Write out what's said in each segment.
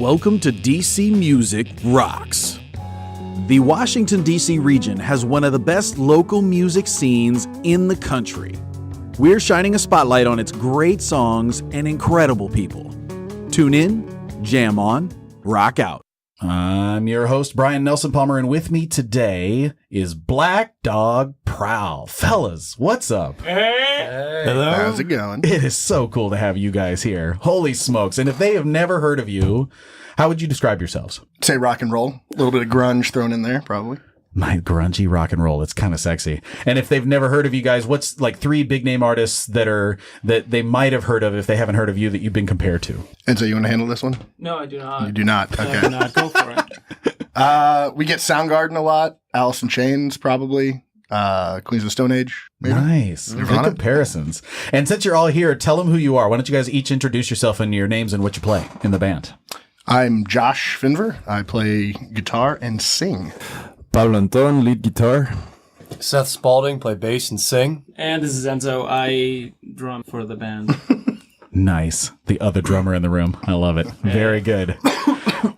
Welcome to DC Music Rocks. The Washington, D.C. region has one of the best local music scenes in the country. We're shining a spotlight on its great songs and incredible people. Tune in, jam on, rock out. I'm your host, Brian Nelson Palmer, and with me today is Black Dog Prowl. Fellas, what's up? Hey. Hello. How's it going? It is so cool to have you guys here. Holy smokes. And if they have never heard of you, how would you describe yourselves? Say rock and roll. A little bit of grunge thrown in there, probably. My grungy rock and roll. It's kind of sexy. And if they've never heard of you guys, what's like 3 big name artists that they might have heard of if they haven't heard of you that you've been compared to? And so you want to handle this one? No, I do not. You do not. Okay. I do not. Go for it. We get Soundgarden a lot. Alice in Chains, probably. Queens of the Stone Age, maybe. Nice. Good comparisons. And since you're all here, tell them who you are. Why don't you guys each introduce yourself and your names and what you play in the band? I'm Josh Finver. I play guitar and sing. Pablo Anton, lead guitar. Seth Spalding, play bass and sing. And this is Enzo. I drum for the band. Nice. The other drummer in the room. I love it. Very good.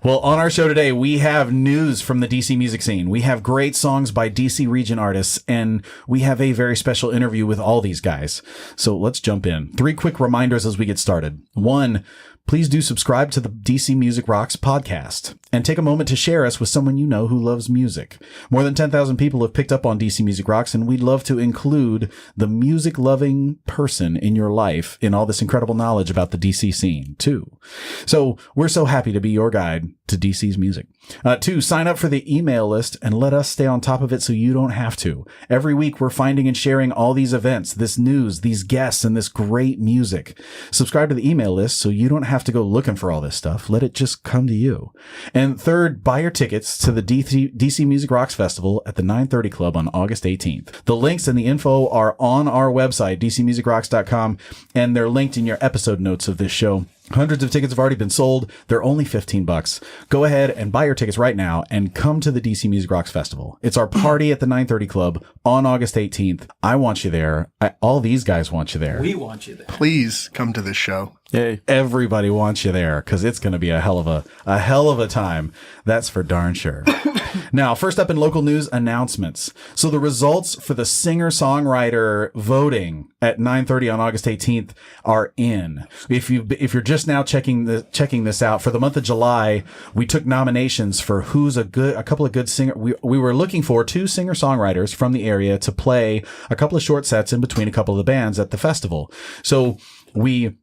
Well, on our show today, we have news from the DC music scene. We have great songs by DC region artists, and we have a very special interview with all these guys. So let's jump in. 3 quick reminders as we get started. 1, please do subscribe to the DC Music Rocks podcast and take a moment to share us with someone you know who loves music. More than 10,000 people have picked up on DC Music Rocks, and we'd love to include the music-loving person in your life in all this incredible knowledge about the DC scene, too. So we're so happy to be your guide to DC's music. 2, sign up for the email list and let us stay on top of it so you don't have to. Every week, we're finding and sharing all these events, this news, these guests, and this great music. Subscribe to the email list so you don't have to go looking for all this stuff. Let it just come to you. And 3rd, buy your tickets to the DC Music Rocks Festival at the 930 Club on August 18th. The links and the info are on our website, dcmusicrocks.com, and they're linked in your episode notes of this show. Hundreds of tickets have already been sold. They're only $15. Go ahead and buy your tickets right now and come to the DC Music Rocks Festival. It's our party at the 930 Club on August 18th. I want you there. All these guys want you there. We want you there. Please come to this show. Yay. Everybody wants you there because it's going to be a hell of a time. That's for darn sure. Now, first up in local news announcements. So the results for the singer-songwriter voting at 9:30 on August 18th are in. If you're just now checking this out, for the month of July, we took nominations for who's a couple of good singer. We were looking for 2 singer-songwriters from the area to play a couple of short sets in between a couple of the bands at the festival. So we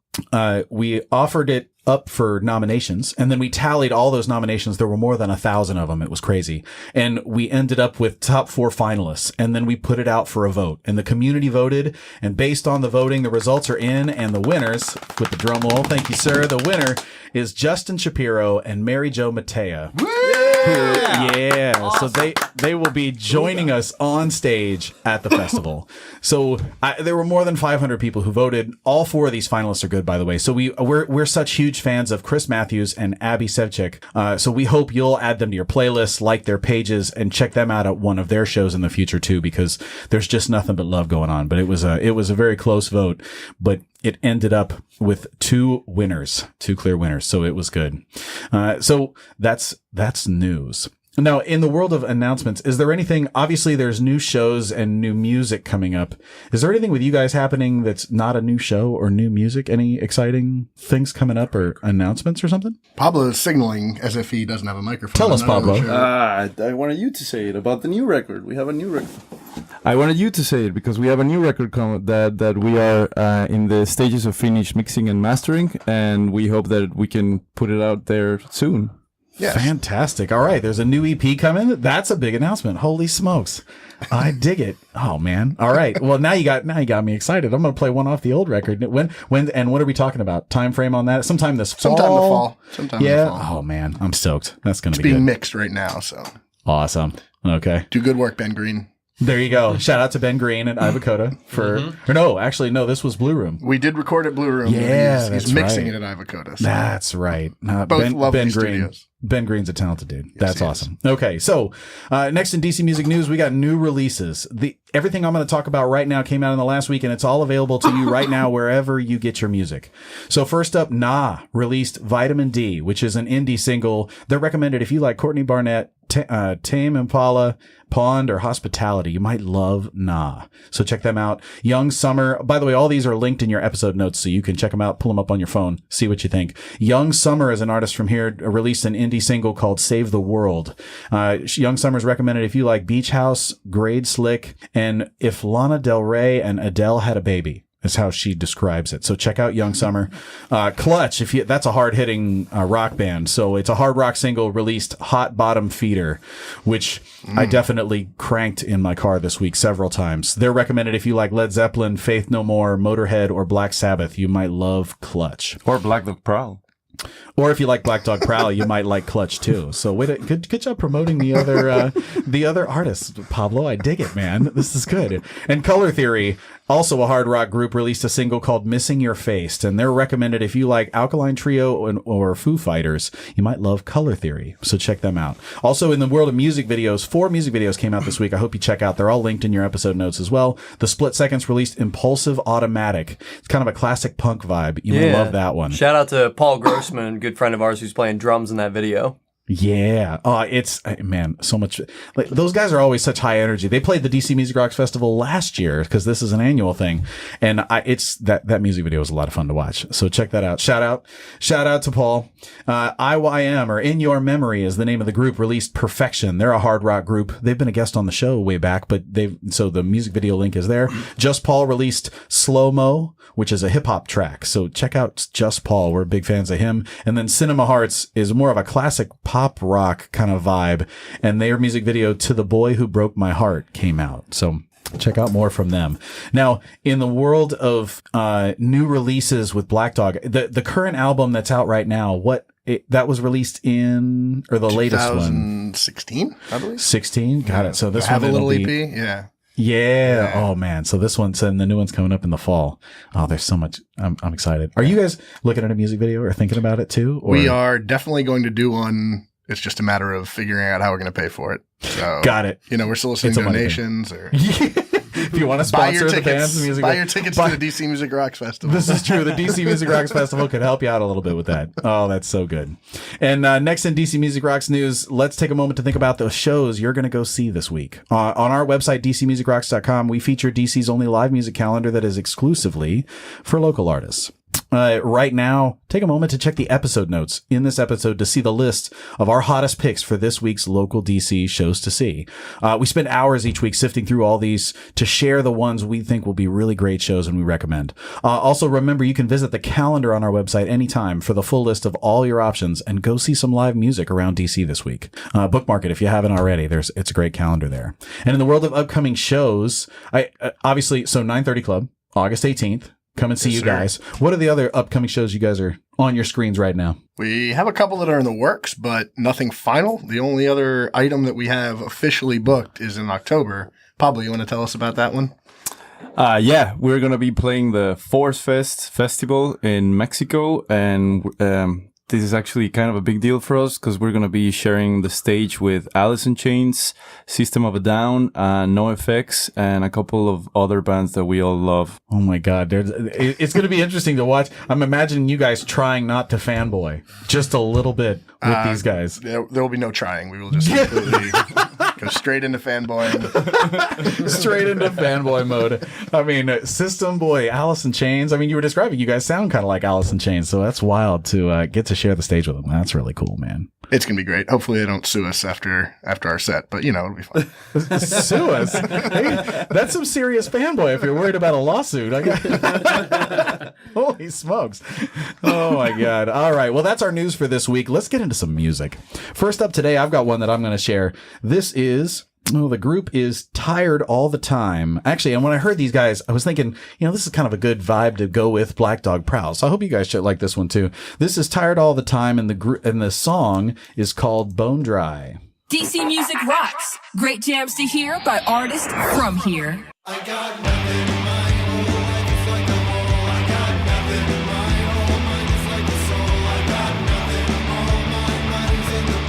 offered it up for nominations, and then we tallied all those nominations. There were more than 1,000 of them. It was crazy. And we ended up with top 4 finalists, and then we put it out for a vote, and the community voted, and based on the voting, the results are in, and the winners, with the drum roll, thank you, sir, the winner is Justin Shapiro and Mary Jo Matea. Yeah. Awesome. So they will be joining us on stage at the festival. So there were more than 500 people who voted. All 4 of these finalists are good, by the way. So we're such huge fans of Chris Matthews and Abby Sevchik. So we hope you'll add them to your playlists, like their pages, and check them out at one of their shows in the future too, because there's just nothing but love going on. But it was a very close vote, but it ended up with 2 winners, 2 clear winners. So it was good. So that's news. Now, in the world of announcements, is there anything, obviously there's new shows and new music coming up. Is there anything with you guys happening that's not a new show or new music? Any exciting things coming up or announcements or something? Pablo is signaling as if he doesn't have a microphone. Tell us, Pablo. I wanted you to say it about the new record. We have a new record. I wanted you to say it because we have a new record that we are in the stages of finished mixing and mastering, and we hope that we can put it out there soon. Yes. Fantastic. All right. There's a new EP coming. That's a big announcement. Holy smokes. I dig it. Oh man. All right. Well, now you got me excited. I'm going to play one off the old record. When are we talking about? Time frame on that? Sometime this fall. Sometime in the fall. Oh man. I'm stoked. That's going to be being good. mixed right now. So awesome. Okay. Do good work, Ben Green. There you go. Shout out to Ben Green at Ivacota this was Blue Room. We did record at Blue Room. Yeah, he's mixing it at Ivacota. So. That's right. Both lovely Ben Green. studios. Ben Green's a talented dude. That's awesome. Okay, so next in DC Music News, we got new releases. Everything I'm going to talk about right now came out in the last week, and it's all available to you right now wherever you get your music. So first up, Nah released Vitamin D, which is an indie single. They're recommended if you like Courtney Barnett, Tame Impala, Pond, or Hospitality. You might love Nah. So check them out. Young Summer. By the way, all these are linked in your episode notes, so you can check them out, pull them up on your phone, see what you think. Young Summer is an artist from here, released an indie single called Save the World. Young Summer is recommended if you like Beach House, Grade Slick, and If Lana Del Rey and Adele Had a Baby. Is how she describes it. So check out Young Summer. Clutch, that's a hard-hitting rock band. So it's a hard rock single released, Hot Bottom Feeder, which I definitely cranked in my car this week several times. They're recommended if you like Led Zeppelin, Faith No More, Motorhead, or Black Sabbath. You might love Clutch. Or Black Dog Prowl. Or if you like Black Dog Prowl, you might like Clutch too. So good job promoting the other artists, Pablo. I dig it, man. This is good. And Color Theory, also a hard rock group, released a single called Missing Your Face, and they're recommended if you like Alkaline Trio or Foo Fighters. You might love Color Theory. So check them out. Also in the world of music videos, 4 music videos came out this week. I hope you check out. They're all linked in your episode notes as well. The Split Seconds released Impulsive Automatic. It's kind of a classic punk vibe. You might love that one. Shout out to Paul Grossman, good friend of ours who's playing drums in that video. Yeah. It's, man, so much. Like, those guys are always such high energy. They played the DC Music Rocks Festival last year because this is an annual thing. And that music video was a lot of fun to watch. So check that out. Shout out to Paul. IYM, or In Your Memory, is the name of the group, released Perfection. They're a hard rock group. They've been a guest on the show way back, but so the music video link is there. Just Paul released Slow Mo, which is a hip hop track. So check out Just Paul. We're big fans of him. And then Cinema Hearts is more of a classic pop rock kind of vibe, and their music video To the Boy Who Broke My Heart came out. So check out more from them. Now, in the world of new releases with Black Dog, the current album that's out right now, that was released in, or the latest one? 2016, I believe. 16? Got it. So this have one a little be, EP, yeah. Yeah. Oh man. So this one's, and the new one's coming up in the fall. Oh, there's so much. I'm excited. Are you guys looking at a music video or thinking about it too? Or? We are definitely going to do one. It's just a matter of figuring out how we're going to pay for it. So, got it. We're soliciting donations or. If you want to sponsor the band's music, buy your tickets to the DC Music Rocks Festival. This is true. The DC Music Rocks Festival could help you out a little bit with that. Oh, that's so good. And next in DC Music Rocks news, let's take a moment to think about the shows you're going to go see this week. On our website, dcmusicrocks.com, we feature DC's only live music calendar that is exclusively for local artists. Right now, take a moment to check the episode notes in this episode to see the list of our hottest picks for this week's local DC shows to see. We spend hours each week sifting through all these to share the ones we think will be really great shows and we recommend. Also, remember, you can visit the calendar on our website anytime for the full list of all your options and go see some live music around DC this week. Bookmark it if you haven't already. It's a great calendar there. And in the world of upcoming shows, obviously, so 930 Club, August 18th. Come and see you guys. What are the other upcoming shows you guys are on your screens right now? We have a couple that are in the works, but nothing final. The only other item that we have officially booked is in October. Pablo, you want to tell us about that one? Yeah, we're going to be playing the Force Fest Festival in Mexico, and this is actually kind of a big deal for us because we're going to be sharing the stage with Alice in Chains, System of a Down, NoFX, and a couple of other bands that we all love. Oh my God. It's going to be interesting to watch. I'm imagining you guys trying not to fanboy just a little bit with these guys. There will be no trying. We will just completely go straight into fanboying. Straight into fanboy mode. I mean, System, boy, Alice in Chains. I mean, you were describing you guys sound kind of like Alice in Chains, so that's wild to get to share the stage with them. That's really cool, man. It's going to be great. Hopefully they don't sue us after our set, but it'll be fun. Sue us? Hey, that's some serious fanboy if you're worried about a lawsuit. Holy smokes. Oh my God. All right. Well, that's our news for this week. Let's get into some music. First up today, I've got one that I'm going to share. This is... the group is Tired All the Time. Actually, and when I heard these guys, I was thinking, this is kind of a good vibe to go with Black Dog Prowl. So I hope you guys should like this one too. This is Tired All the Time, and the song is called Bone Dry. DC Music Rocks. Great jams to hear by artists from here. I got nothing in my whole life, it's like a wall. I got nothing in my whole mind, it's like a soul. I got nothing, all my money's in the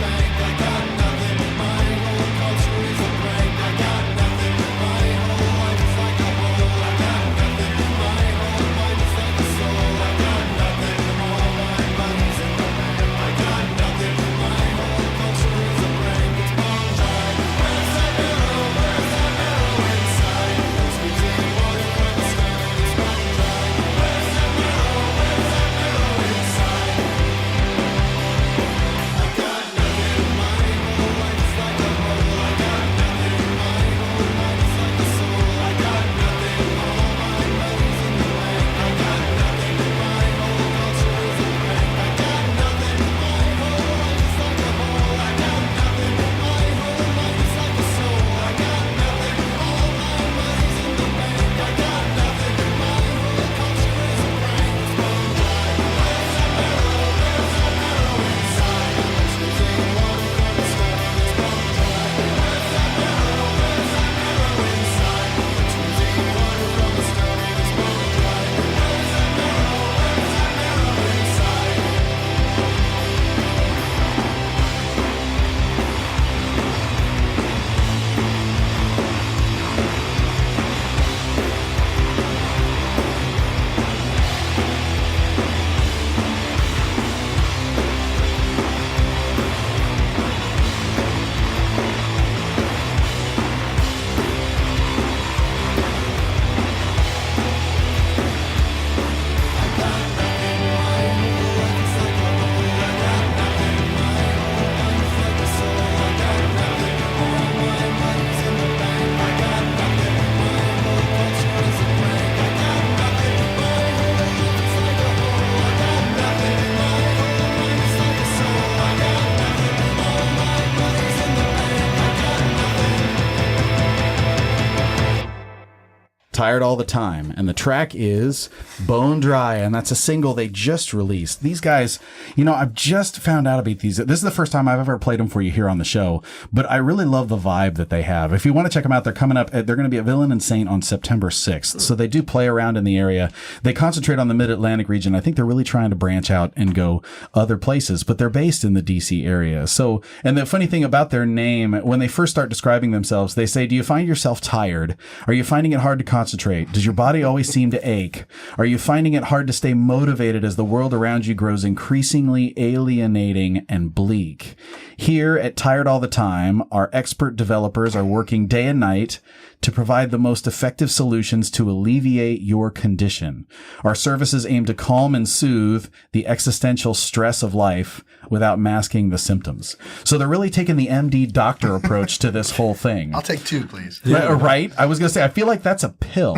Tired All the Time, and the track is Bone Dry, and that's a single they just released. These guys, I've just found out about these. This is the first time I've ever played them for you here on the show, but I really love the vibe that they have. If you want to check them out, they're coming up. They're going to be at Villain and Saint on September 6th, so they do play around in the area. They concentrate on the Mid-Atlantic region. I think they're really trying to branch out and go other places, but they're based in the DC area. So, and the funny thing about their name, when they first start describing themselves, they say, do you find yourself tired? Are you finding it hard to concentrate? Does your body always seem to ache? Are you finding it hard to stay motivated as the world around you grows increasingly alienating and bleak? Here at Tired All the Time, our expert developers are working day and night to provide the most effective solutions to alleviate your condition. Our services aim to calm and soothe the existential stress of life without masking the symptoms. So they're really taking the MD doctor approach to this whole thing. I'll take 2, please. Right? I was going to say, I feel like that's a pill,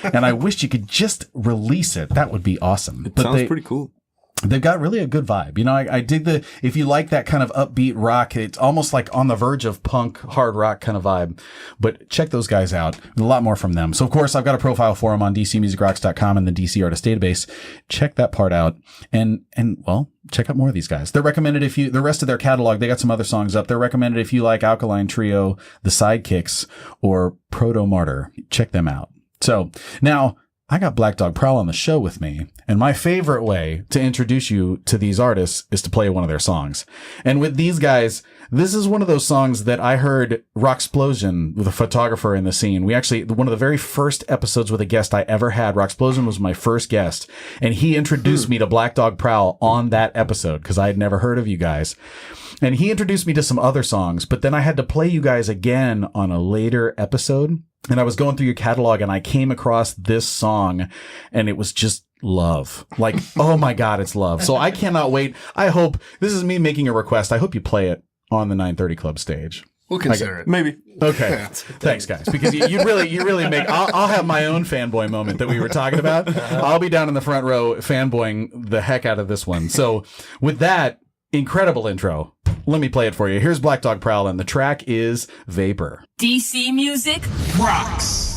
and I wish you could just release it. That would be awesome. It sounds pretty cool. They've got really a good vibe. I dig if you like that kind of upbeat rock, it's almost like on the verge of punk, hard rock kind of vibe. But check those guys out. There's a lot more from them. So, of course, I've got a profile for them on dcmusicrocks.com and the DC Artist Database. Check that part out. And well, check out more of these guys. They're recommended the rest of their catalog, they got some other songs up. They're recommended if you like Alkaline Trio, The Sidekicks, or Proto Martyr. Check them out. So, now, I got Black Dog Prowl on the show with me, and my favorite way to introduce you to these artists is to play one of their songs. And with these guys, this is one of those songs that I heard Rocksplosion, the photographer in the scene. We actually, one of the very first episodes with a guest I ever had, Rocksplosion was my first guest, and he introduced me to Black Dog Prowl on that episode because I had never heard of you guys. And he introduced me to some other songs, but then I had to play you guys again on a later episode. And I was going through your catalog and I came across this song and it was just love. Like, oh my God, it's love. So I cannot wait. I hope, this is me making a request. I hope you play it on the 930 Club stage. We'll consider it. Maybe. Okay. Thanks, guys. Because you really make, I'll have my own fanboy moment that we were talking about. I'll be down in the front row fanboying the heck out of this one. So with that incredible intro, let me play it for you. Here's Black Dog Prowl, and the track is Vapor. DC Music rocks.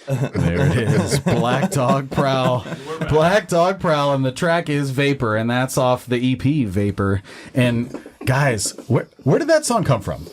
There it is. Black Dog Prowl. Black Dog Prowl, and the track is Vapor, and that's off the EP Vapor. And guys, where did that song come from?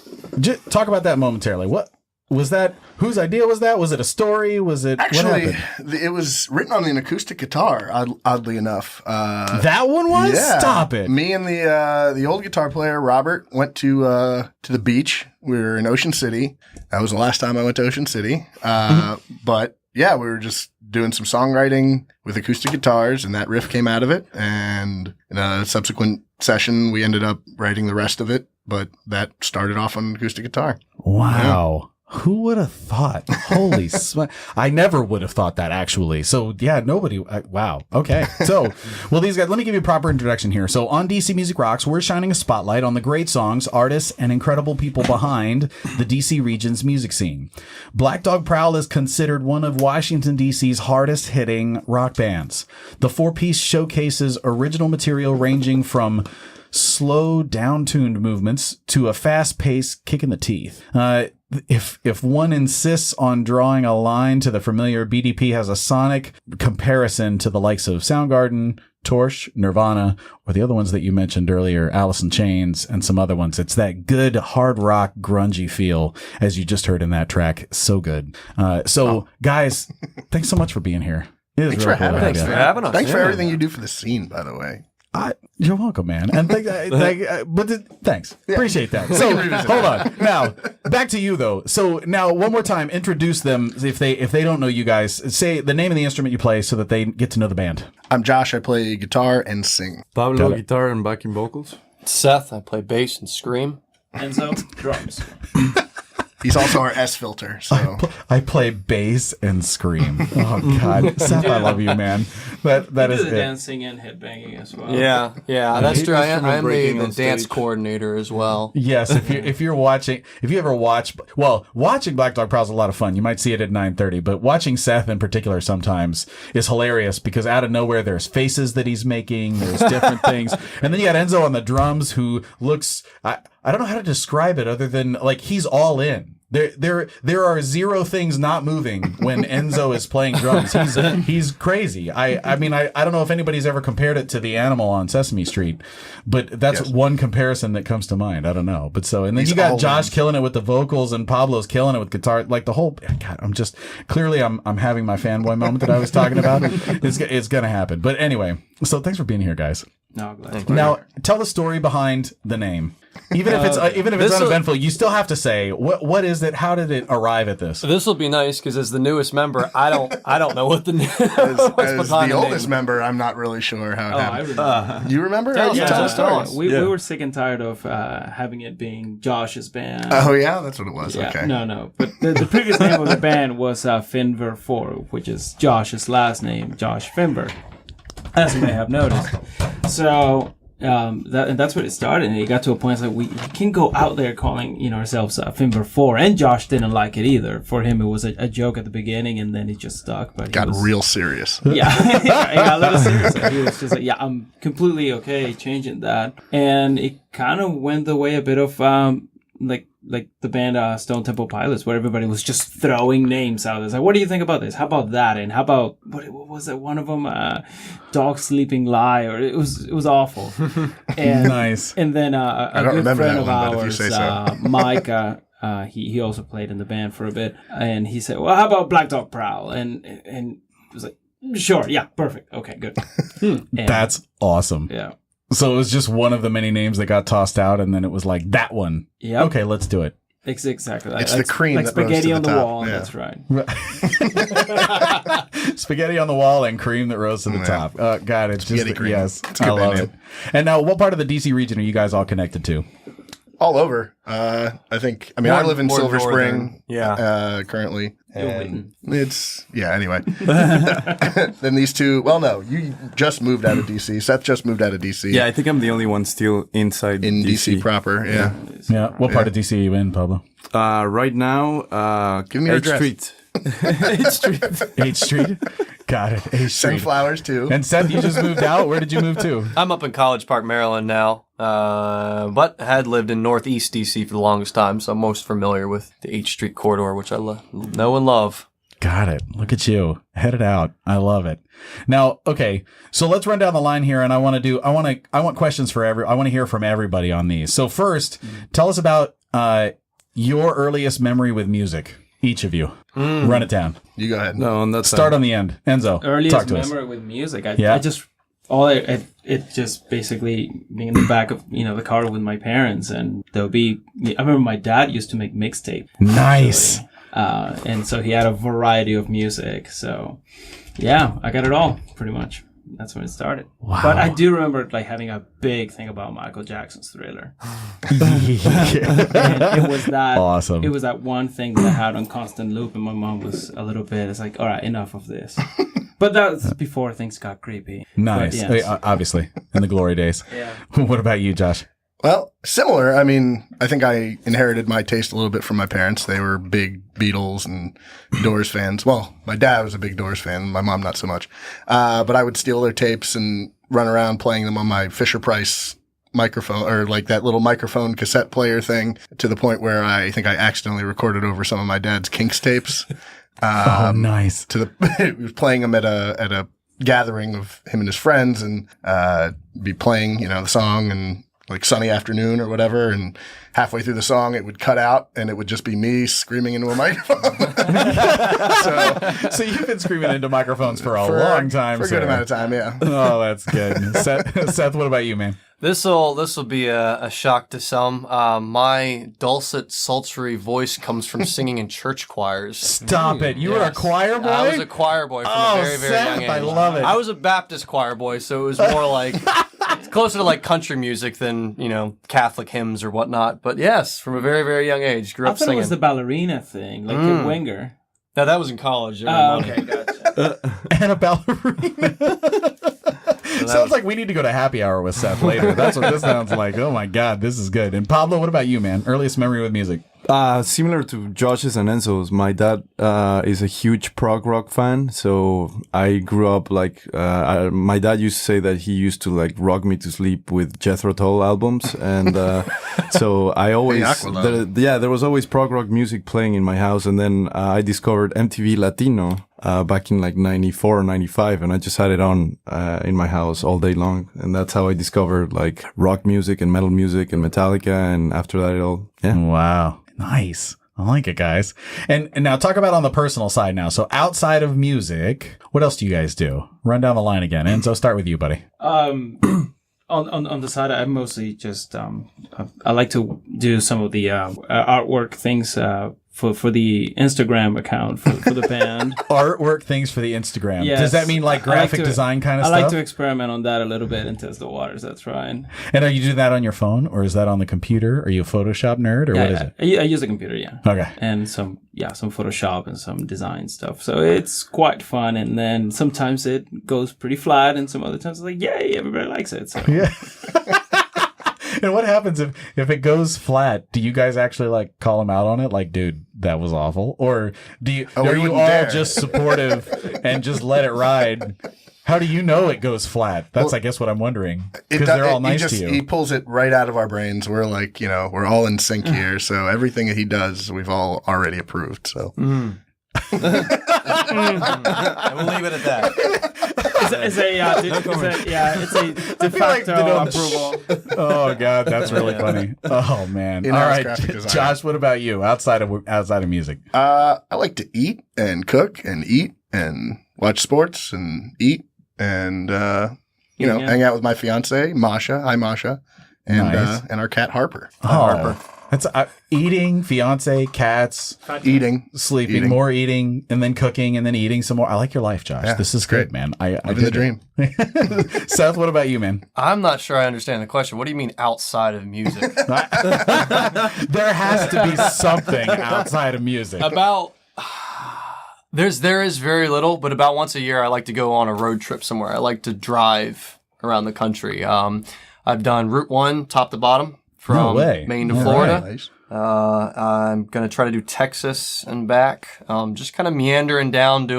Talk about that momentarily. What was that? Whose idea was that? Was it a story? Was it Actually, it was written on an acoustic guitar, oddly enough. That one was? Yeah. Stop it. Me and the old guitar player, Robert, went to the beach. We were in Ocean City. That was the last time I went to Ocean City. But yeah, we were just doing some songwriting with acoustic guitars, and that riff came out of it. And in a subsequent session, we ended up writing the rest of it. But that started off on an acoustic guitar. Wow. Who would have thought? Holy I never would have thought that, actually. So, yeah, nobody. Wow. Okay. So, well, these guys, let me give you a proper introduction here. So, on DC Music Rocks, we're shining a spotlight on the great songs, artists, and incredible people behind the DC region's music scene. Black Dog Prowl is considered one of Washington, D.C.'s hardest hitting rock bands. The 4-piece showcases original material ranging from slow, down-tuned movements to a fast-paced kick in the teeth. If one insists on drawing a line to the familiar, BDP has a sonic comparison to the likes of Soundgarden, Torch, Nirvana, or the other ones that you mentioned earlier, Alice in Chains, and some other ones. It's that good hard rock grungy feel, as you just heard in that track. So good. Guys, thanks so much for being here. It is Thanks really for having cool to us. have Thanks you. for having us. Thanks for everything you do for the scene, by the way. You're welcome, man. And thanks. Appreciate that. So hold on. Now back to you though. So now one more time, introduce them if they don't know you guys. Say the name of the instrument you play so that they get to know the band. I'm Josh. I play guitar and sing. Pablo, guitar and backing vocals. Seth, I play bass and scream. Enzo, drums. He's also our S filter. So I play bass and scream. Oh God, Seth, I love you, man. That You is do the it. dancing and headbanging as well. Yeah, that's hate true. I instrument am breaking the on dance stage. coordinator as well. Yes, if you ever watch, watching Black Dog Prowl is a lot of fun. You might see it at 9:30, but watching Seth in particular sometimes is hilarious because out of nowhere there's faces that he's making, there's different things, and then you got Enzo on the drums who looks I don't know how to describe it other than like he's all in. There are zero things not moving when Enzo is playing drums. He's crazy. I mean, I don't know if anybody's ever compared it to the animal on Sesame Street, but that's one comparison that comes to mind. I don't know. But and then you got Josh killing it with the vocals and Pablo's killing it with guitar. Like the whole, God, I'm having my fanboy moment that I was talking about. It's going to happen. But anyway, so thanks for being here, guys. No, glad. Now, tell the story behind the name. Even if it's uneventful, you still have to say what is it? How did it arrive at this? This will be nice because as the newest member, I don't know what the as the oldest member, I'm not really sure how it I happened. remember. You remember? Yeah, Tell the story. we were sick and tired of having it being Josh's band. Oh yeah, that's what it was. Yeah, Okay. No. But the previous name of the band was Finver 4, which is Josh's last name, Josh Finver, as you may have noticed. So that's where it started, and it got to a point like we can go out there calling ourselves Finver 4, and Josh didn't like it either. For him, it was a joke at the beginning, and then it just stuck. But Got real serious. Yeah, it got a little serious. He was just like, yeah, I'm completely okay changing that, and it kind of went the way a bit of like the band Stone Temple Pilots, where everybody was just throwing names out. It's like, what do you think about this? How about that? And how about what was it? One of them, Dog Sleeping Lie, or it was awful. And, Nice. And then I a don't good remember friend that of one, but if you ours, say so. Mike, he also played in the band for a bit, and he said, "Well, how about Black Dog Prowl?" And it was like, "Sure, yeah, perfect, okay, good." And, That's awesome. yeah. So it was just one of the many names that got tossed out, and then it was like that one. Yep. Okay, let's do it. Exactly. It's the cream like that rose spaghetti to on the the top. wall. Yeah. That's right. Spaghetti on the wall and cream that rose to the Yeah. top. God, it's Spaghetti just cream. yes, It's a I good love band it. And now, what part of the DC region are you guys all connected to? All over. I think. I mean, I live in More Silver northern. Spring. Yeah. Currently. Witten. It's anyway. Then these two. Well, no, you just moved out of DC. Seth just moved out of DC. Yeah, I think I'm the only one still inside in DC proper. Yeah. Yeah, what part of DC are you in, Pablo? Right now, Give me your 8th address. Street. 8th Street. 8th Street. Got it. 8th Send Street. flowers too. And Seth, you just moved out. Where did you move to? I'm up in College Park, Maryland now, but had lived in Northeast DC for the longest time, so I'm most familiar with the H Street corridor, which I know and love. Got it. Look at you. Headed out. I love it. Now, okay. So let's run down the line here, and I want questions for I want to hear from everybody on these. So first, tell us about your earliest memory with music. Each of you. Run it down. You go ahead. No, on that Start on the end. Enzo, Earliest talk to us. memory with music. I Yeah. just it just basically being in the back of the car with my parents, and there'll be. I remember my dad used to make mixtape. Nice. And so he had a variety of music. So yeah, I got it all pretty much. That's when it started. Wow. But I do remember like having a big thing about Michael Jackson's Thriller. And it was that Awesome. It was that one thing that I had on constant loop, and my mom was a little bit. It's like, all right, enough of this. But that was before things got creepy. Nice. But, yes. Obviously, in the glory days. Yeah. What about you, Josh? Well, similar. I mean, I think I inherited my taste a little bit from my parents. They were big Beatles and Doors fans. Well, my dad was a big Doors fan. My mom, not so much. But I would steal their tapes and run around playing them on my Fisher-Price microphone, or like that little microphone cassette player thing, to the point where I think I accidentally recorded over some of my dad's Kinks tapes. Nice. He was playing them at a gathering of him and his friends, and be playing, the song, and like Sunny Afternoon or whatever, and halfway through the song it would cut out and it would just be me screaming into a microphone. So you've been screaming into microphones for a long time, for a sir. good amount of time, yeah. Oh, that's good. Seth, what about you, man? This'll be a shock to some. My dulcet, sultry voice comes from singing in church choirs. Stop it. You were a choir boy? I was a choir boy from a very, very young Seth, age. I love it. I was a Baptist choir boy, so it was more like it's closer to like country music than Catholic hymns or whatnot. But yes, from a very, very young age, grew I up thought singing. it was the ballerina thing, like a winger. No, that was in college. Okay, gotcha. And a ballerina. Sounds like we need to go to happy hour with Seth later. That's what this sounds like. Oh my God, this is good. And Pablo, what about you, man? Earliest memory with music? Similar to Josh's and Enzo's, my dad is a huge prog rock fan. So I grew up like my dad used to say that he used to like rock me to sleep with Jethro Tull albums, and so I always there was always prog rock music playing in my house. And then I discovered MTV Latino back in like 94 or 95, and I just had it on in my house all day long, and that's how I discovered like rock music and metal music and Metallica, and after that it all Wow. Nice. I like it, guys. And now talk about on the personal side now. So outside of music, what else do you guys do? Run down the line again. Enzo, start with you, buddy. On the side, I mostly just I like to do some of the artwork things for the Instagram account for the band. Artwork things for the Instagram. Yes. Does that mean like graphic design kind of I stuff? like to experiment on that a little bit and test the waters. That's right. And are you doing that on your phone, or is that on the computer? Are you a Photoshop nerd, or what is it? I use a computer, yeah. Okay. And some Photoshop and some design stuff. So it's quite fun. And then sometimes it goes pretty flat, and some other times it's like, yay, everybody likes it. So Yeah. And what happens if it goes flat? Do you guys actually like call him out on it? Like, dude, that was awful? Or are you all just supportive and just let it ride? How do you know it goes flat? That's, I guess, what I'm wondering. Because they're all nice to you. He pulls it right out of our brains. We're like, we're all in sync here. So everything that he does, we've all already approved. So. And we'll leave it at that. it's a de facto approval. Oh God, that's really funny. Oh man. All right, Josh, what about you outside of music? I like to eat and cook and eat and watch sports and eat and hang out with my fiance Masha. Hi Masha, and Nice. And our cat Harper. Harper. That's eating, fiance, cats, Eating, sleeping, more eating, and then cooking, and then eating some more. I like your life, Josh. Yeah, this is great. good, man. I living the dream. Seth, what about you, man? I'm not sure I understand the question. What do you mean outside of music? There has to be something outside of music. There is very little, but about once a year I like to go on a road trip somewhere. I like to drive around the country. I've done Route 1 top to bottom from Maine to Florida. Nice. I'm going to try to do Texas and back. Just kind of meandering down,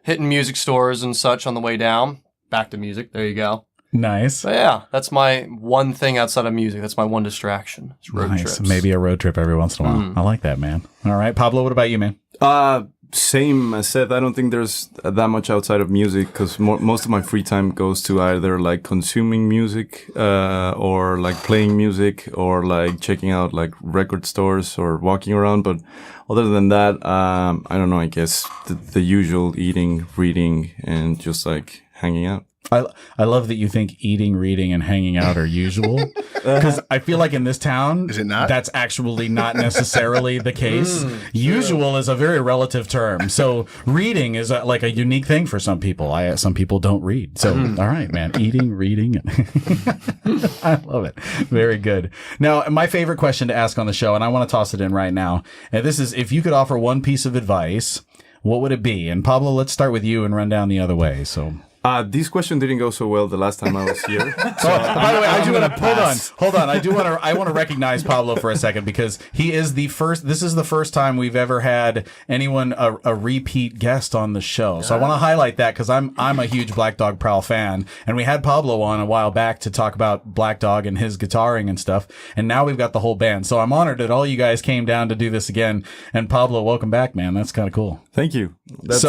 hitting music stores and such on the way down. Back to music. There you go. Nice. So yeah, that's my one thing outside of music. That's my one distraction. It's road trips. Maybe a road trip every once in a while. I like that, man. All right. Pablo, what about you, man? Same as Seth. I don't think there's that much outside of music because most of my free time goes to either like consuming music, or like playing music, or like checking out like record stores or walking around. But other than that, I don't know. I guess the usual eating, reading, and just like hanging out. I love that you think eating, reading, and hanging out are usual, because I feel like in this town, Is it not? that's actually not necessarily the case. Usual is a very relative term. So reading is like a unique thing for some people. Some people don't read. So, all right, man, eating, reading. I love it. Very good. Now, my favorite question to ask on the show, and I want to toss it in right now. And this is, if you could offer one piece of advice, what would it be? And Pablo, let's start with you and run down the other way. So. This question didn't go so well the last time I was here. By the way, I do want to hold on. I want to recognize Pablo for a second, because he is the first. This is the first time we've ever had anyone a repeat guest on the show. So I want to highlight that, because I'm a huge Black Dog Prowl fan, and we had Pablo on a while back to talk about Black Dog and his guitaring and stuff. And now we've got the whole band. So I'm honored that all you guys came down to do this again. And Pablo, welcome back, man. That's kind of cool. Thank you. That's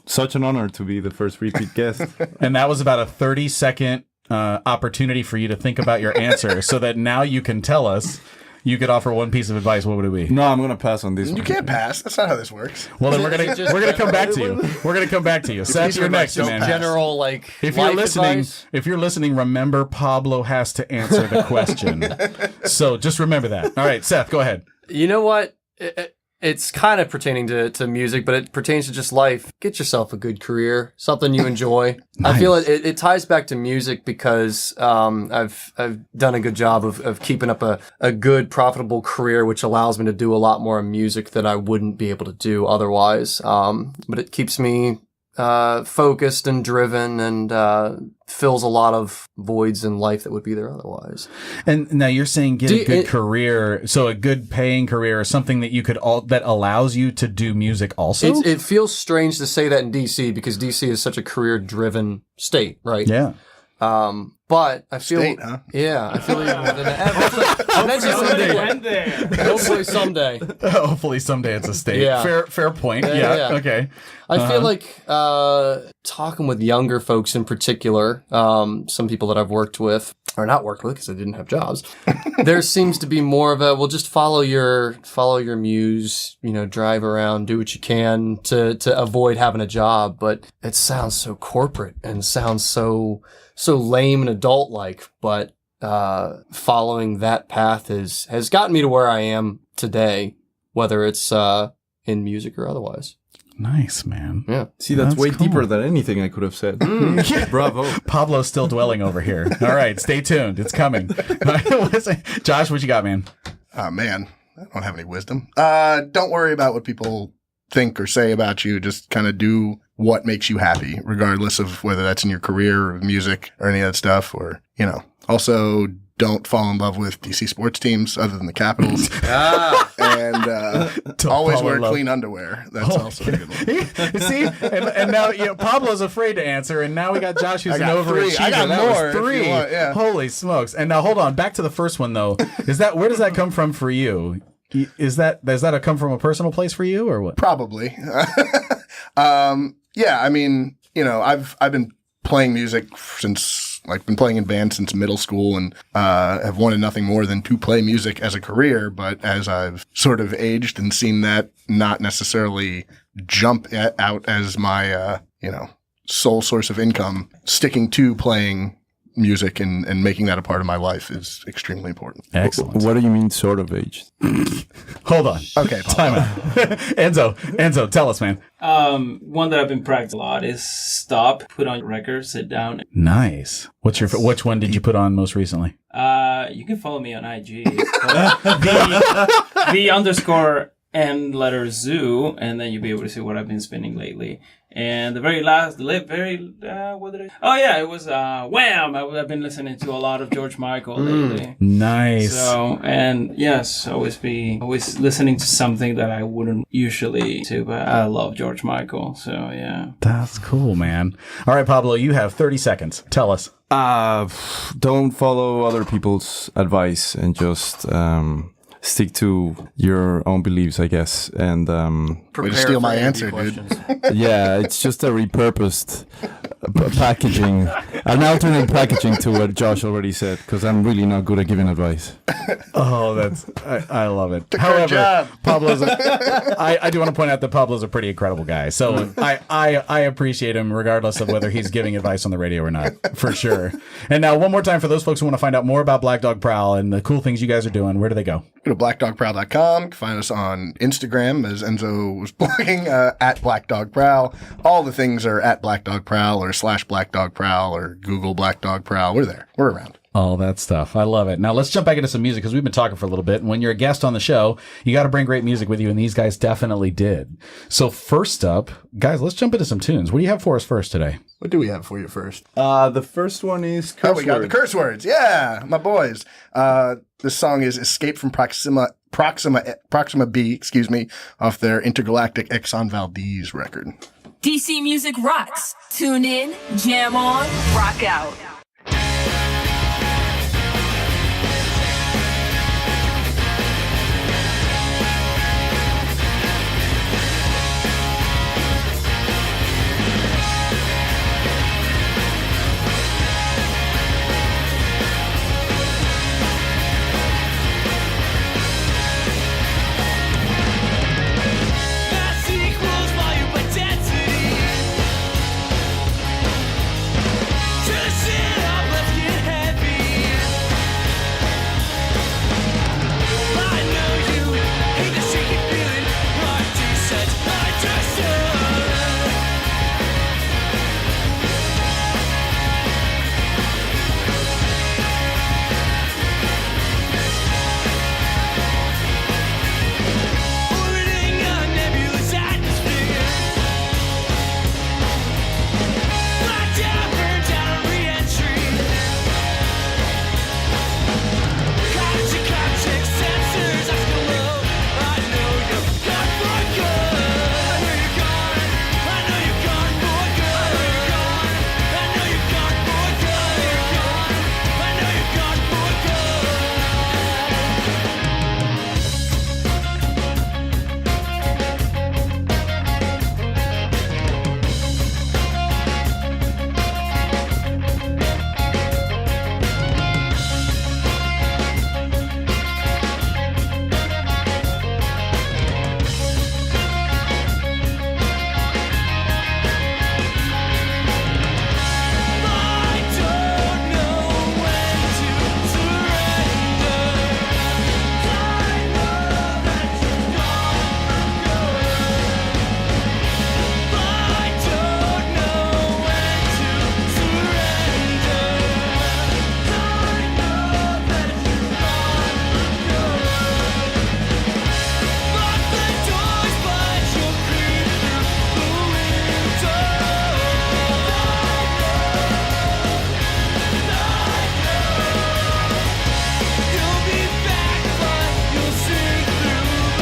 such an honor to be the first repeat guest. And that was about a 30-second opportunity for you to think about your answer, so that now you can tell us. You could offer one piece of advice. What would it be? No, I'm gonna pass on this. You can't pass. That's not how this works. Well, then we're gonna come back to you. We're gonna come back to you. Seth, you're next, man. General, like, If you're advice. listening, remember Pablo has to answer the question. So just remember that. All right, Seth, go ahead. You know what? It's kind of pertaining to music, but it pertains to just life. Get yourself a good career, something you enjoy. Nice. I feel it ties back to music because I've done a good job of keeping up a good, profitable career, which allows me to do a lot more music that I wouldn't be able to do otherwise. But it keeps me focused and driven, and fills a lot of voids in life that would be there otherwise. And now you're saying get a good career, so a good paying career, or something that you could that allows you to do music also? It feels strange to say that in DC, because DC is such a career-driven state, right? Yeah. But I feel, State, huh? Yeah, I feel hopefully someday. Hopefully someday it's a state. Yeah. Fair point. Yeah. Okay. I feel like talking with younger folks in particular, some people that I've worked with, or not worked with because I didn't have jobs, there seems to be more of well, just follow your muse, drive around, do what you can to avoid having a job. But it sounds so corporate and sounds so lame and adult-like, but following that path has gotten me to where I am today, whether it's in music or otherwise. Nice, man. Yeah. See, that's way cool. deeper than anything I could have said. Bravo. Pablo's still dwelling over here. All right, stay tuned. It's coming. Josh, what you got, man? Man, I don't have any wisdom. Don't worry about what people think or say about you. Just kind of do what makes you happy, regardless of whether that's in your career or music or any of that stuff, or, also don't fall in love with DC sports teams other than the Capitals. And always wear clean underwear. That's also a good one. See? And now Pablo's afraid to answer, and now we got Josh, who's an overachiever. I got that more was 3. if you want, yeah. Holy smokes. And now hold on, back to the first one though. Where does that come from for you? Does that come from a personal place for you, or what? Probably. Yeah, I mean, I've been playing music since, been playing in bands since middle school, and have wanted nothing more than to play music as a career. But as I've sort of aged and seen that not necessarily jump out as my, sole source of income, sticking to playing music and making that a part of my life is extremely important. Excellent. What do you mean sort of aged? Hold on. Okay, Time out. Enzo, tell us, man. One that I've been practicing a lot is stop, put on your record, sit down. Nice. Which one did you put on most recently? You can follow me on IG. the underscore and letter zoo, and then you'll be able to see what I've been spinning lately. And the very last, what did I? Oh yeah, it was Wham! I've been listening to a lot of George Michael lately. Nice. So, and yes, always listening to something that I wouldn't usually do, but I love George Michael. So yeah. That's cool, man. All right, Pablo, you have 30 seconds. Tell us. Don't follow other people's advice and just stick to your own beliefs, I guess. And Way to steal my answer, dude. yeah, it's just a repurposed packaging, an alternate packaging to what Josh already said, because I'm really not good at giving advice. Oh, I love it. Good However, job. Pablo's I do want to point out that Pablo's a pretty incredible guy. So I appreciate him regardless of whether he's giving advice on the radio or not, for sure. And now one more time for those folks who want to find out more about Black Dog Prowl and the cool things you guys are doing, where do they go? Go to blackdogprowl.com. You can find us on Instagram, as Enzo was blogging, at Black Dog Prowl. All the things are at Black Dog Prowl or /Black Dog Prowl or Google Black Dog Prowl. We're there. We're around. All that stuff. I love it. Now let's jump back into some music because we've been talking for a little bit. And when you're a guest on the show, you got to bring great music with you. And these guys definitely did. So first up, guys, let's jump into some tunes. What do you have for us first today? What do we have for you first? The first one is curse we got the words. curse words. Yeah, my boys. This song is Escape from Proxima B, off their Intergalactic Exxon Valdez record. DC Music rocks. Tune in, jam on, rock out. Mass equals volume by density. To the shit up, let's get heavy. I know you hate the shaky feeling. Heart descent, orbiting a nebulous atmosphere. Blacked out, burnt out, re-entry. Coptic sensors, I still know. I know you're gone for good. I know you're gone. I know you're gone for good. I know you're gone for good. I know you're gone for good. I don't know when to surrender. I know that you're gone for good. I don't know when to surrender. I know that you're gone for good. Lock the doors, but you'll creep through the window. You'll be back, but you'll see through the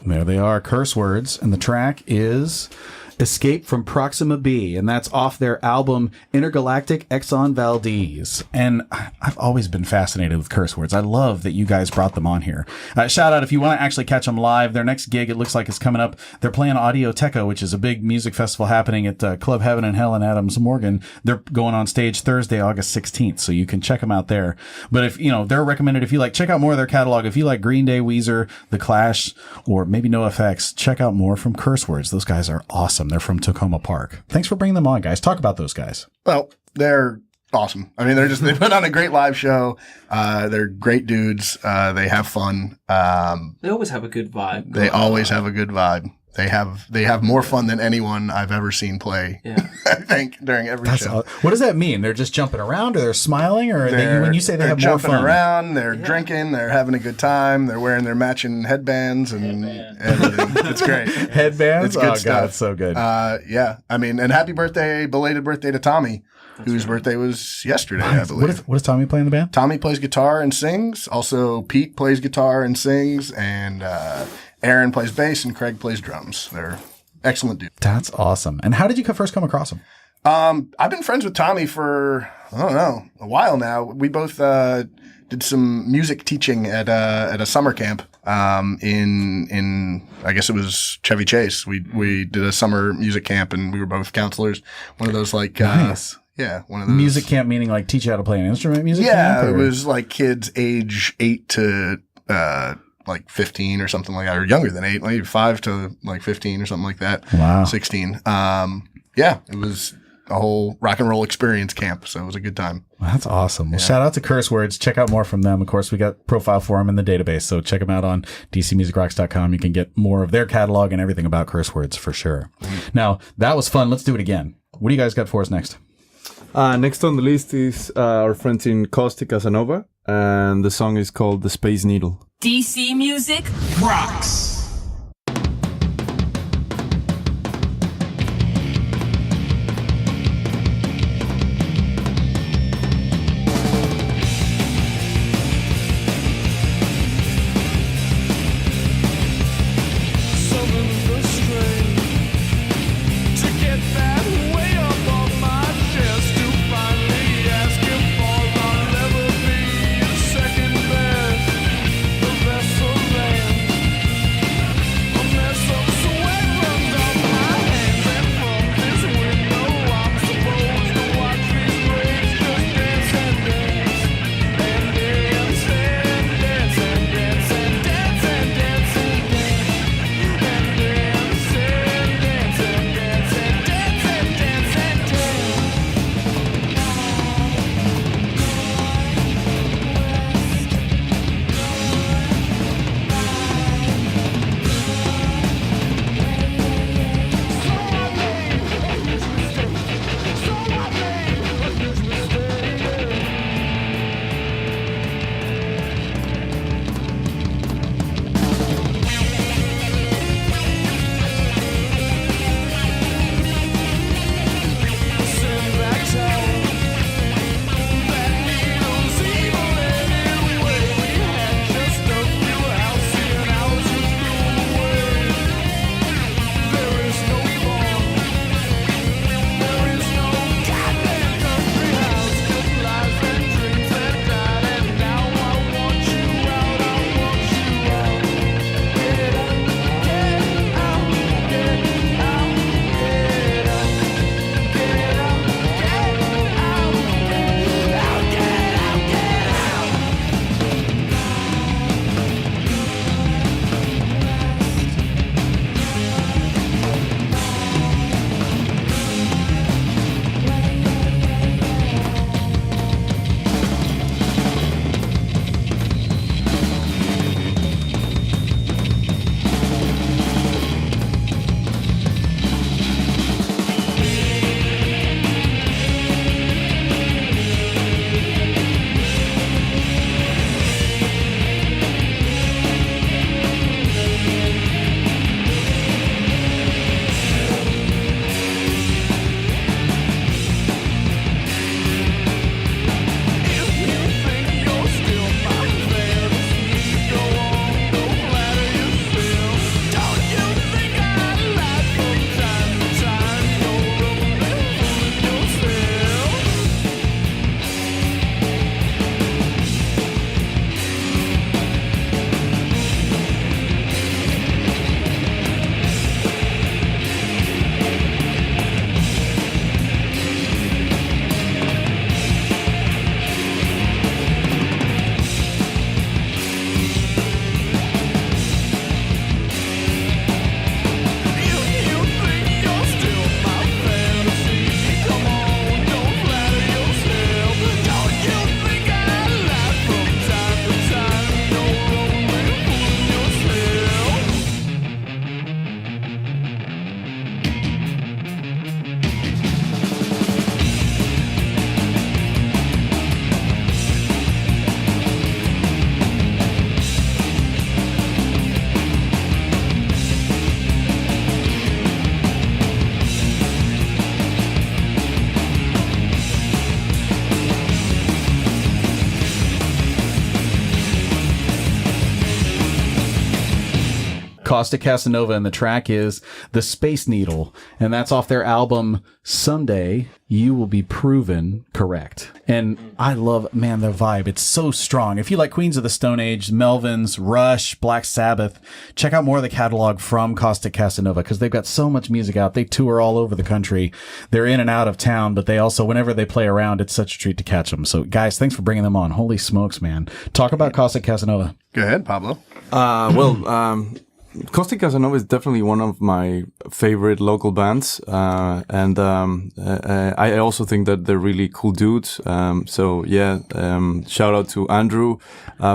There they are, curse words, and the track is Escape from Proxima B, and that's off their album Intergalactic Exxon Valdez. And I've always been fascinated with curse words. I love that you guys brought them on here. Shout out if you want to actually catch them live. Their next gig, it looks like, is coming up. They're playing Audioteca, which is a big music festival happening at Club Heaven and Hell in Adams Morgan. They're going on stage Thursday, August 16th, so you can check them out there. But if, they're recommended if you like, check out more of their catalog. If you like Green Day, Weezer, The Clash, or maybe NoFX, check out more from Curse Words. Those guys are awesome. They're from Tacoma Park. Thanks for bringing them on, guys. Talk about those guys. Well, they're awesome. I mean, they put on a great live show. They're great dudes. They have fun. They always have a good vibe. They always have a good vibe. They have more fun than anyone I've ever seen play. Yeah. I think during every show. What does that mean? They're just jumping around, or they're smiling, or when you say they they're have more jumping fun? around, they're drinking, they're having a good time, they're wearing their matching headbands and everything. It's great. Headbands? It's good Oh, stuff. God, it's so good. Yeah. I mean, and happy birthday, belated birthday to Tommy. whose birthday was yesterday, I believe. What does Tommy play in the band? Tommy plays guitar and sings. Also, Pete plays guitar and sings. And Aaron plays bass and Craig plays drums. They're excellent dudes. That's awesome. And how did you first come across him? I've been friends with Tommy for, I don't know, a while now. We both did some music teaching at a summer camp in I guess it was Chevy Chase. We did a summer music camp and we were both counselors. One of those like Nice. Yeah, one of those Music camp meaning like teach you how to play an instrument music Yeah, camp? it or- was like kids age 8 to like 15 or something like that, or younger than 8, maybe 5 to like 15 or something like that. Wow. 16. Yeah, it was a whole rock and roll experience camp, so it was a good time. Well, that's awesome. Well, shout out to Curse Words. Check out more from them. Of course, we got profile for them in the database, so check them out on dcmusicrocks.com. You can get more of their catalog and everything about Curse Words for sure. Now, that was fun. Let's do it again. What do you guys got for us next? Next on the list is our friends in Caustic Casanova, and the song is called The Space Needle. DC Music rocks. Second best, the vessel land. Caustic Casanova, and the track is The Space Needle, and that's off their album Someday You Will Be Proven Correct. And I love, man, the vibe. It's so strong. If you like Queens of the Stone Age, Melvins, Rush, Black Sabbath, check out more of the catalog from Caustic Casanova because they've got so much music out. They tour all over the country. They're in and out of town, but they also, whenever they play around, it's such a treat to catch them. So guys, thanks for bringing them on. Holy smokes, man. Talk about Caustic Casanova. Go ahead, Pablo. Caustic Casanova is definitely one of my favorite local bands, and I also think that they're really cool dudes. Shout out to Andrew,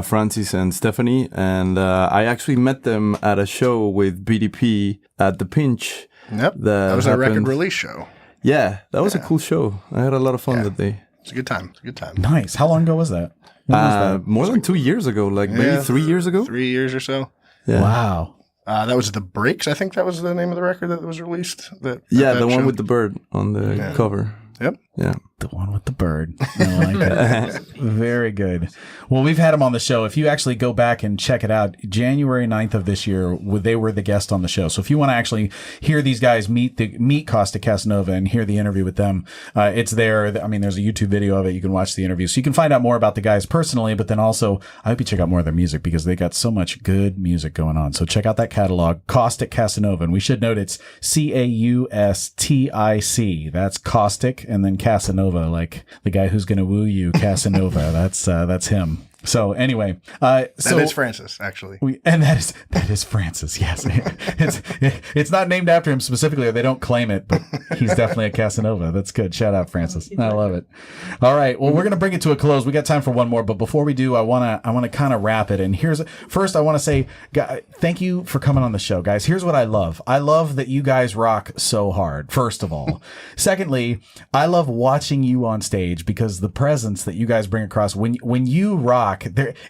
Francis, and Stephanie. And I actually met them at a show with BDP at the Pinch. Yep, that was a record release show. Yeah, that was a cool show. I had a lot of fun that day. It's a good time. It's a good time. Nice. How long ago was that? When was that? More than 2 years ago, maybe 3 years ago. 3 years or so. Yeah. Wow. That was The Breaks. I think that was the name of the record that was released. The one with the bird on the cover. Yep. Yeah. The one with the bird. I like it. Very good. Well, we've had them on the show. If you actually go back and check it out, January 9th of this year, they were the guest on the show. So if you want to actually hear these guys meet Caustic Casanova and hear the interview with them, it's there. I mean, there's a YouTube video of it. You can watch the interview. So you can find out more about the guys personally, but then also I hope you check out more of their music because they got so much good music going on. So check out that catalog, Caustic Casanova. And we should note it's Caustic. That's Caustic and then Casanova, like the guy who's going to woo you, Casanova. That's him. So anyway, that is Francis, actually. That is Francis. Yes, it's not named after him specifically, or they don't claim it, but he's definitely a Casanova. That's good. Shout out, Francis. I love it. All right, well, we're gonna bring it to a close. We got time for one more, but before we do, I wanna kind of wrap it. And first, I want to say, thank you for coming on the show, guys. Here's what I love. I love that you guys rock so hard. First of all, secondly, I love watching you on stage because the presence that you guys bring across when you rock.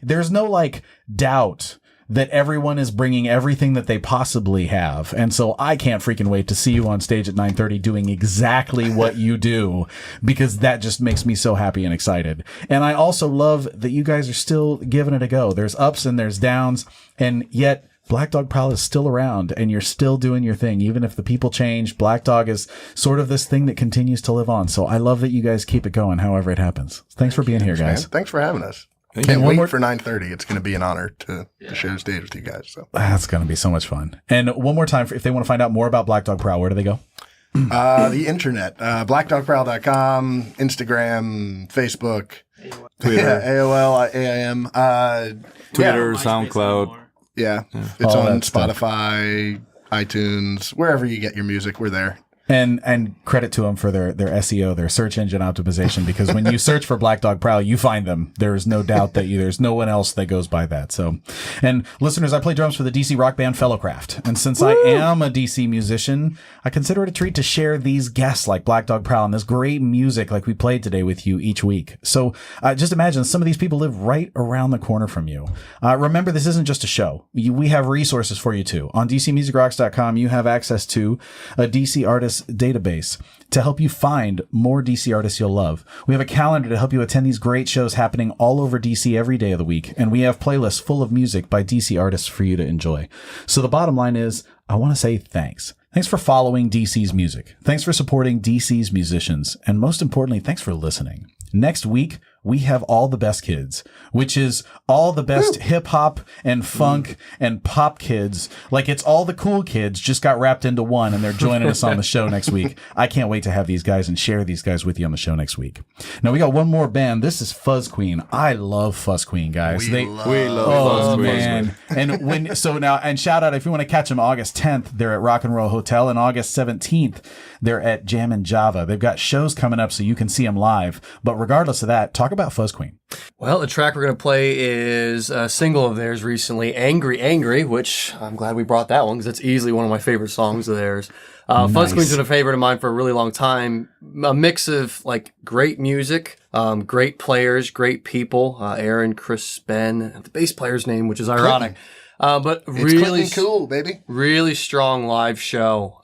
There's no like doubt that everyone is bringing everything that they possibly have. And so I can't freaking wait to see you on stage at 9:30 doing exactly what you do because that just makes me so happy and excited. And I also love that you guys are still giving it a go. There's ups and there's downs, and yet Black Dog Prowl is still around and you're still doing your thing. Even if the people change, Black Dog is sort of this thing that continues to live on. So I love that you guys keep it going however it happens. Thanks for being here, guys. Man. Thanks for having us. Can't wait for 9:30. It's going to be an honor to share the stage with you guys. So that's going to be so much fun. And one more time, if they want to find out more about Black Dog Prowl, where do they go? The internet, blackdogprowl.com, Instagram, Facebook, Twitter, AOL, AIM, Twitter, SoundCloud. Yeah, it's on Spotify, iTunes, wherever you get your music, we're there. And credit to them for their SEO, their search engine optimization, because when you search for Black Dog Prowl, you find them. There's no doubt that there's no one else that goes by that. So, and listeners, I play drums for the DC rock band Fellowcraft. And since I am a DC musician, I consider it a treat to share these guests like Black Dog Prowl and this great music like we played today with you each week. So just imagine some of these people live right around the corner from you. Remember, this isn't just a show. We have resources for you too. On DCMusicRocks.com, you have access to a DC artist database to help you find more DC artists you'll love. We have a calendar to help you attend these great shows happening all over DC every day of the week. And we have playlists full of music by DC artists for you to enjoy. So the bottom line is, I want to say thanks. Thanks for following DC's music. Thanks for supporting DC's musicians. And most importantly, thanks for listening. Next week, we have All the Best Kids, which is all the best hip hop and funk and pop kids. Like it's all the cool kids just got wrapped into one and they're joining us on the show next week. I can't wait to have these guys and share these guys with you on the show next week. Now we got one more band. This is Fuzz Queen. I love Fuzz Queen, guys. We love Fuzz Queen. Man. And shout out if you want to catch them August 10th, they're at Rock and Roll Hotel, and August 17th, they're at Jam and Java. They've got shows coming up so you can see them live. But regardless of that, talk about Fuzz Queen. Well, the track we're going to play is a single of theirs recently, Angry Angry, which I'm glad we brought that one because it's easily one of my favorite songs of theirs. Nice. Fuzz Queen's been a favorite of mine for a really long time. A mix of like great music, great players, great people. Aaron, Chris, Ben, the bass player's name, which is ironic. But it's really cool, baby. Really strong live show.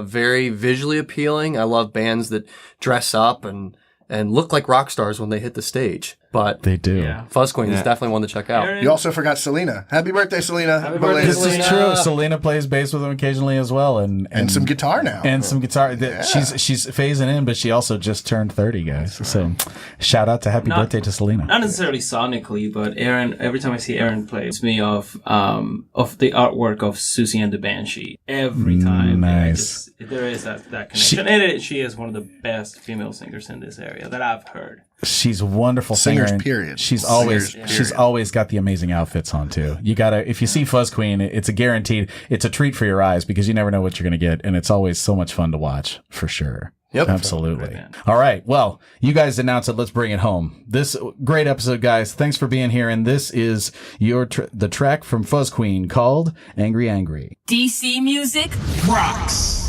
Very visually appealing. I love bands that dress up and look like rock stars when they hit the stage. but They do. Yeah. Fuzz Queen is definitely one to check out. Aaron- You also forgot Selena. Happy birthday, Selena. Happy Belated. birthday, This is Selena. true. Selena plays bass with him occasionally as well, and And some guitar now. and some guitar. She's phasing in, but she also just turned 30, guys. So shout out to happy Not- birthday to Selena. Not necessarily sonically, but Aaron. Every time I see Aaron play, it's me of the artwork of Susie and the Banshee. Every time, Nice. There is that connection, and she is one of the best female singers in this area that I've heard. She's a wonderful Singers, singer. and period. She's Singers, always got the amazing outfits on too. You gotta, if you see Fuzz Queen, it's a guaranteed, it's a treat for your eyes because you never know what you're gonna get, and it's always so much fun to watch for sure. Yep. Absolutely. All right. Well, you guys announced it. Let's bring it home. This great episode, guys. Thanks for being here. And this is the track from Fuzz Queen called "Angry Angry." DC Music rocks.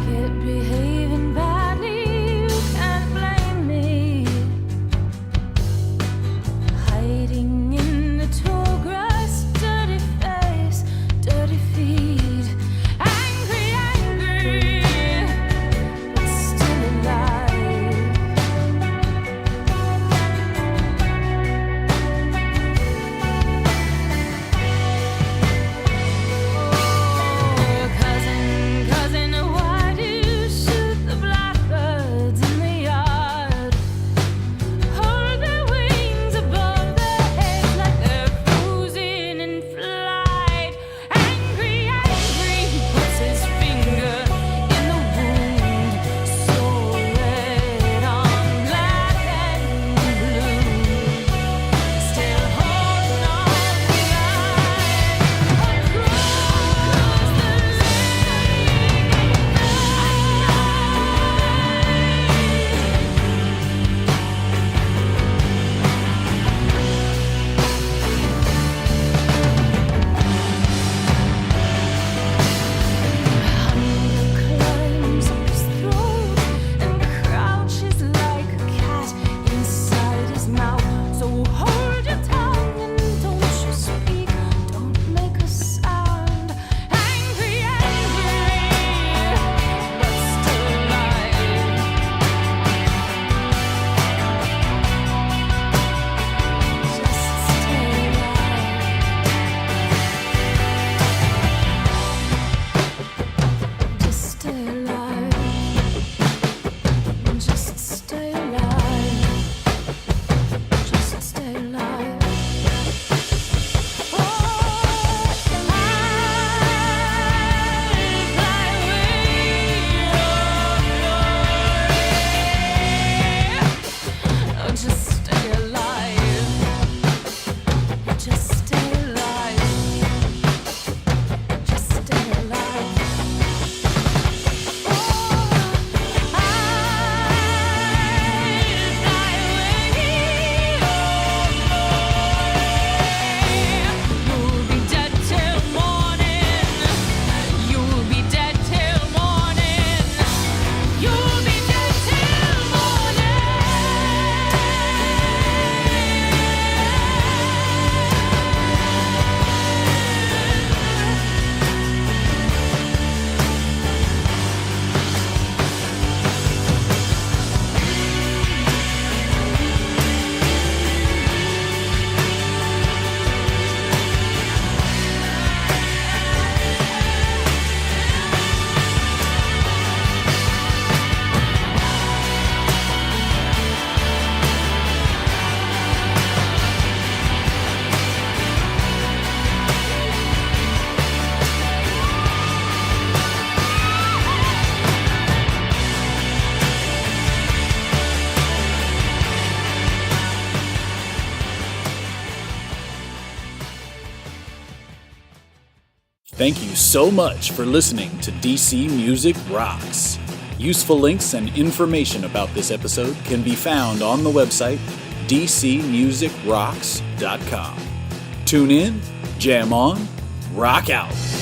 Get behaving badly, you can't blame me. Hiding in the tall grass, dirty face, dirty feet. Angry, angry, but still alive. Oh, cousin, why do you shoot the blackbirds in the yard? Hold their wings above their heads like they're frozen in flight. Angry, angry, he puts his finger in the wound. So red on black and blue. Still holding on the line across the Hunger climbs up his throat and crouches like a cat inside his mouth. So hold your tongue and don't you speak, don't make a sound. Angry, angry, but still alive. Just stay alive. Just stay alive. Just stay alive. Just stay alive. Oh, just stay alive. Just stay alive. Just stay alive. You'll be dead till morning. You'll be dead till morning. You'll be dead till Thank you so much for listening to DC Music Rocks. Useful links and information about this episode can be found on the website dcmusicrocks.com. Tune in, jam on, rock out.